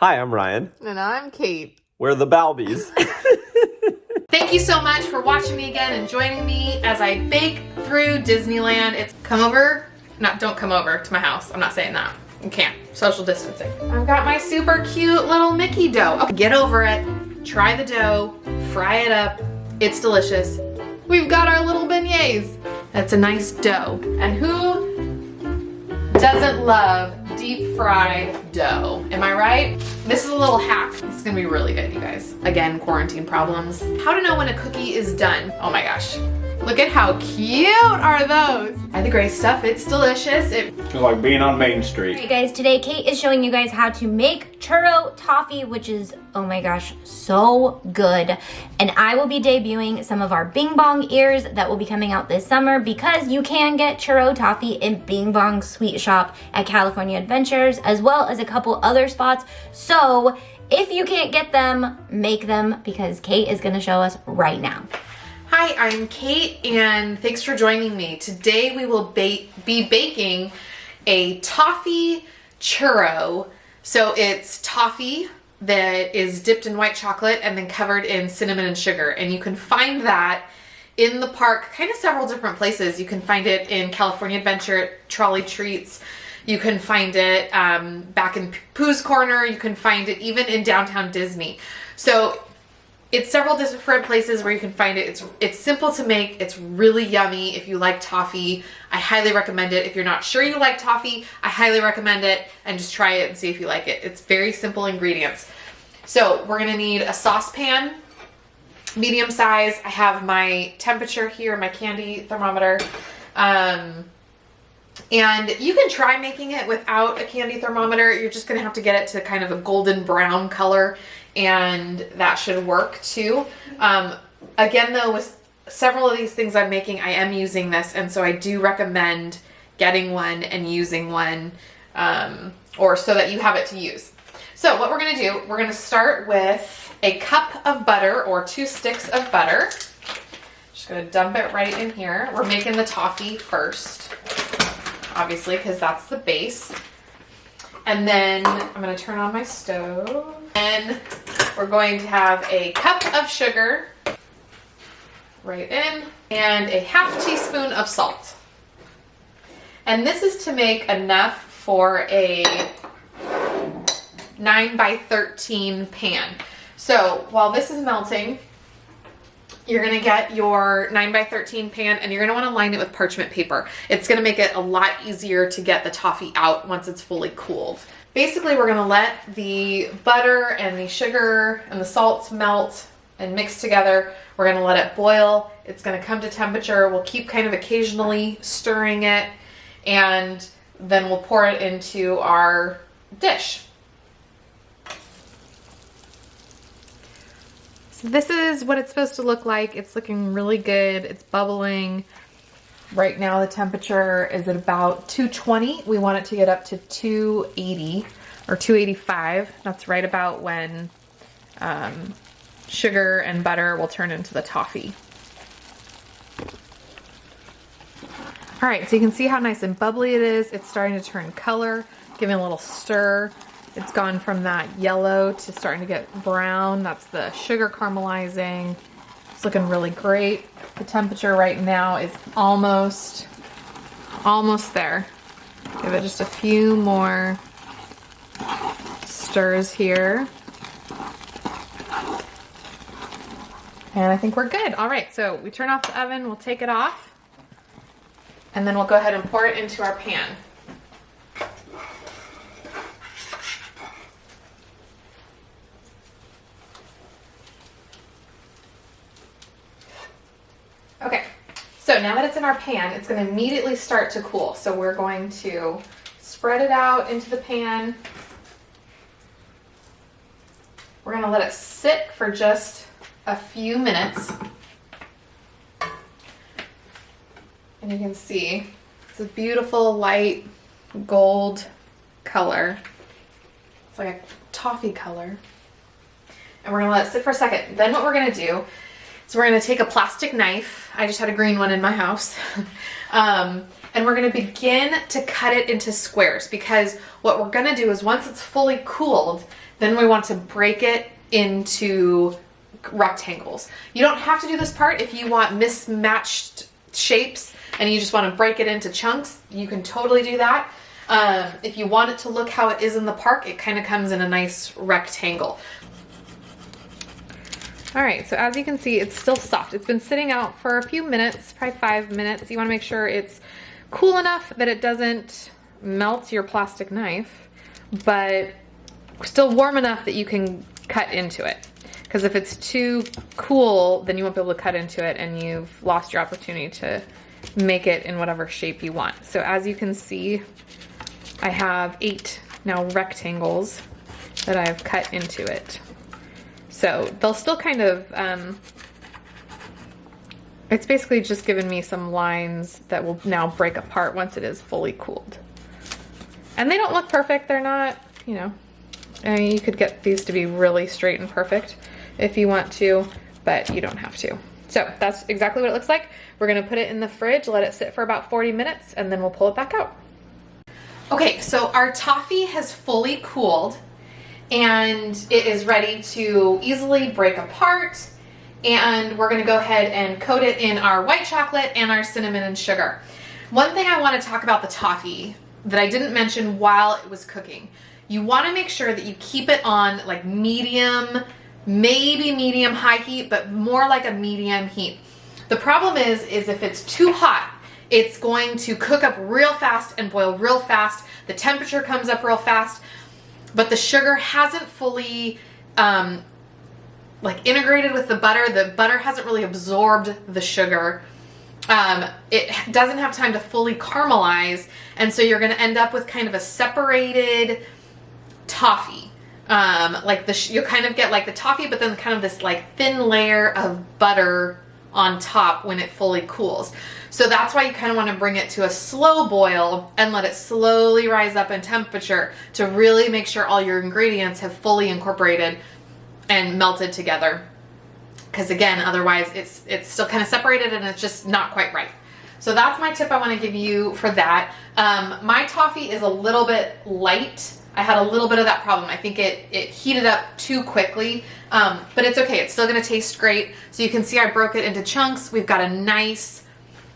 Hi, I'm Ryan. And I'm Kate. We're the Beingyes. Thank you so much for watching me again and joining me as I bake through Disneyland. Don't come over to my house. I'm not saying that. You can't. Social distancing. I've got my super cute little Mickey dough. Oh, get over it. Try the dough. Fry it up. It's delicious. We've got our little beignets. That's a nice dough. And who doesn't love deep fried dough? Am I right? This is a little hack. This is gonna be really good, you guys. Again, quarantine problems. How to know when a cookie is done. Oh my gosh. Look at how cute are those. I had the gray stuff, it's delicious. It's like being on Main Street. Alright guys, today Kate is showing you guys how to make Churro Toffee, which is, oh my gosh, so good. And I will be debuting some of our Bing Bong ears that will be coming out this summer because you can get Churro Toffee in Bing Bong Sweet Shop at California Adventures, as well as a couple other spots. So if you can't get them, make them because Kate is gonna show us right now. Hi, I'm Kate and thanks for joining me. Today we will be baking a toffee churro. So it's toffee that is dipped in white chocolate and then covered in cinnamon and sugar. And you can find that in the park, kind of several different places. You can find it in California Adventure at Trolley Treats. You can find it back in Pooh's Corner. You can find it even in downtown Disney. So it's several different places where you can find it. It's simple to make. It's really yummy. If you like toffee, I highly recommend it. If you're not sure you like toffee, I highly recommend it and just try it and see if you like it. It's very simple ingredients. So we're gonna need a saucepan, medium size. I have my temperature here, my candy thermometer. And you can try making it without a candy thermometer. You're just gonna have to get it to kind of a golden brown color, and that should work too. Again though, with several of these things I'm making, I am using this, and so I do recommend getting one and using one, or so that you have it to use. So what we're gonna do, we're gonna start with a cup of butter or 2 sticks of butter. Just gonna dump it right in here. We're making the toffee first, obviously, because that's the base. And then I'm gonna turn on my stove. And we're going to have a cup of sugar right in and a ½ teaspoon of salt. And this is to make enough for a 9x13 pan. So while this is melting, you're gonna get your 9x13 pan and you're gonna wanna line it with parchment paper. It's gonna make it a lot easier to get the toffee out once it's fully cooled. Basically, we're gonna let the butter and the sugar and the salt melt and mix together. We're gonna let it boil. It's gonna come to temperature. We'll keep kind of occasionally stirring it, and then we'll pour it into our dish. So this is what it's supposed to look like. It's looking really good. It's bubbling. Right now the temperature is at about 220. We want it to get up to 280 or 285. That's right about when sugar and butter will turn into the toffee. All right, so you can see how nice and bubbly it is. It's starting to turn color, giving a little stir. It's gone from that yellow to starting to get brown. That's the sugar caramelizing. It's looking really great. The temperature right now is almost there. Give it just a few more stirs here. And I think we're good. All right, so we turn off the oven, we'll take it off, and then we'll go ahead and pour it into our pan. Okay, so now that it's in our pan, it's going to immediately start to cool. So we're going to spread it out into the pan. We're going to let it sit for just a few minutes. And you can see it's a beautiful light gold color. It's like a toffee color. And we're going to let it sit for a second. Then what we're going to do So we're gonna take a plastic knife. I just had a green one in my house. And we're gonna begin to cut it into squares, because what we're gonna do is once it's fully cooled, then we want to break it into rectangles. You don't have to do this part if you want mismatched shapes and you just want to break it into chunks. You can totally do that. If you want it to look how it is in the park, it kind of comes in a nice rectangle. All right, so as you can see, it's still soft. It's been sitting out for a few minutes, probably 5 minutes. You want to make sure it's cool enough that it doesn't melt your plastic knife, but still warm enough that you can cut into it. Because if it's too cool, then you won't be able to cut into it and you've lost your opportunity to make it in whatever shape you want. So as you can see, I have 8 now rectangles that I've cut into it. So they'll still kind of, it's basically just given me some lines that will now break apart once it is fully cooled. And they don't look perfect. They're not, you know, I mean, you could get these to be really straight and perfect if you want to, but you don't have to. So that's exactly what it looks like. We're gonna put it in the fridge, let it sit for about 40 minutes, and then we'll pull it back out. Okay, so our toffee has fully cooled and it is ready to easily break apart. And we're gonna go ahead and coat it in our white chocolate and our cinnamon and sugar. One thing I wanna talk about the toffee that I didn't mention while it was cooking. You wanna make sure that you keep it on like medium, maybe medium high heat, but more like a medium heat. The problem is if it's too hot, it's going to cook up real fast and boil real fast. The temperature comes up real fast, but the sugar hasn't fully like integrated with the butter. The butter hasn't really absorbed the sugar. It doesn't have time to fully caramelize, and so you're gonna end up with kind of a separated toffee. You'll kind of get like the toffee, but then kind of this like thin layer of butter on top when it fully cools. So that's why you kind of want to bring it to a slow boil and let it slowly rise up in temperature to really make sure all your ingredients have fully incorporated and melted together. Because again, otherwise it's still kind of separated and it's just not quite right. So that's my tip I want to give you for that. My toffee is a little bit light. I had a little bit of that problem. I think it heated up too quickly, but it's okay. It's still gonna taste great. So you can see I broke it into chunks. We've got a nice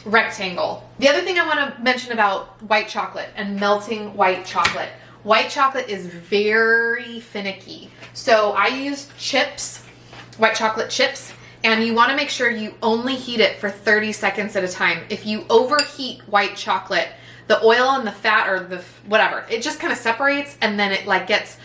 rectangle. The other thing I wanna mention about white chocolate and melting white chocolate. White chocolate is very finicky. So I used chips, white chocolate chips, and you wanna make sure you only heat it for 30 seconds at a time. If you overheat white chocolate, the oil and the fat or the whatever, it just kind of separates and then it like gets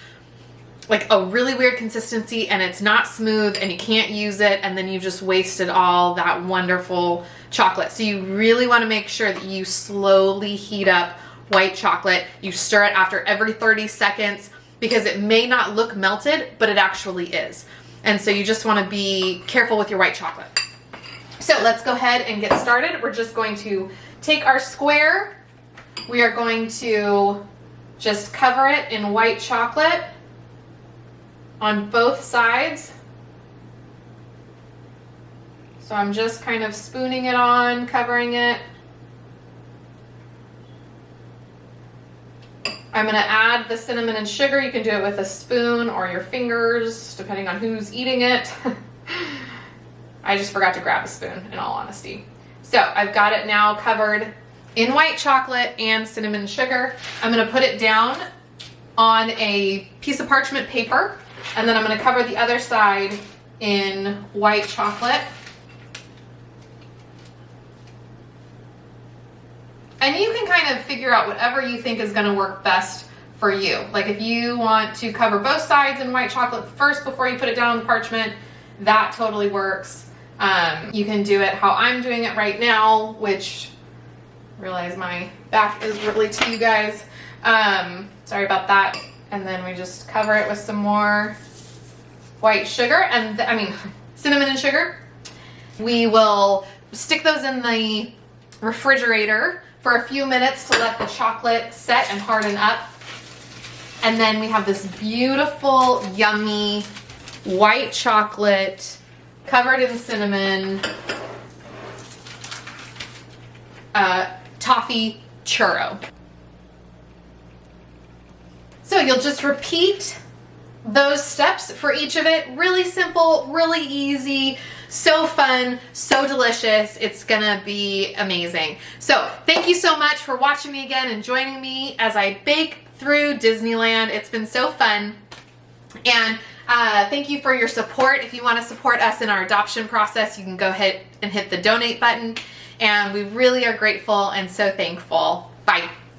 like a really weird consistency and it's not smooth and you can't use it, and then you've just wasted all that wonderful chocolate. So you really want to make sure that you slowly heat up white chocolate. You stir it after every 30 seconds because it may not look melted, but it actually is. And so you just want to be careful with your white chocolate. So let's go ahead and get started. We're just going to take our square. We are going to just cover it in white chocolate on both sides. So I'm just kind of spooning it on, covering it. I'm gonna add the cinnamon and sugar. You can do it with a spoon or your fingers, depending on who's eating it. I just forgot to grab a spoon, in all honesty. So I've got it now covered in white chocolate and cinnamon and sugar. I'm gonna put it down on a piece of parchment paper, and then I'm gonna cover the other side in white chocolate. And you can kind of figure out whatever you think is gonna work best for you. Like if you want to cover both sides in white chocolate first before you put it down on the parchment, that totally works. You can do it how I'm doing it right now, which I realize my back is really to you guys. Sorry about that. And then we just cover it with some more white sugar and cinnamon and sugar. We will stick those in the refrigerator for a few minutes to let the chocolate set and harden up. And then we have this beautiful, yummy white chocolate covered in cinnamon toffee churro. So you'll just repeat those steps for each of it. Really simple, really easy, so fun, so delicious. It's gonna be amazing. So thank you so much for watching me again and joining me as I bake through Disneyland. It's been so fun. And thank you for your support. If you want to support us in our adoption process, you can go ahead and hit the donate button. And we really are grateful and so thankful. Bye.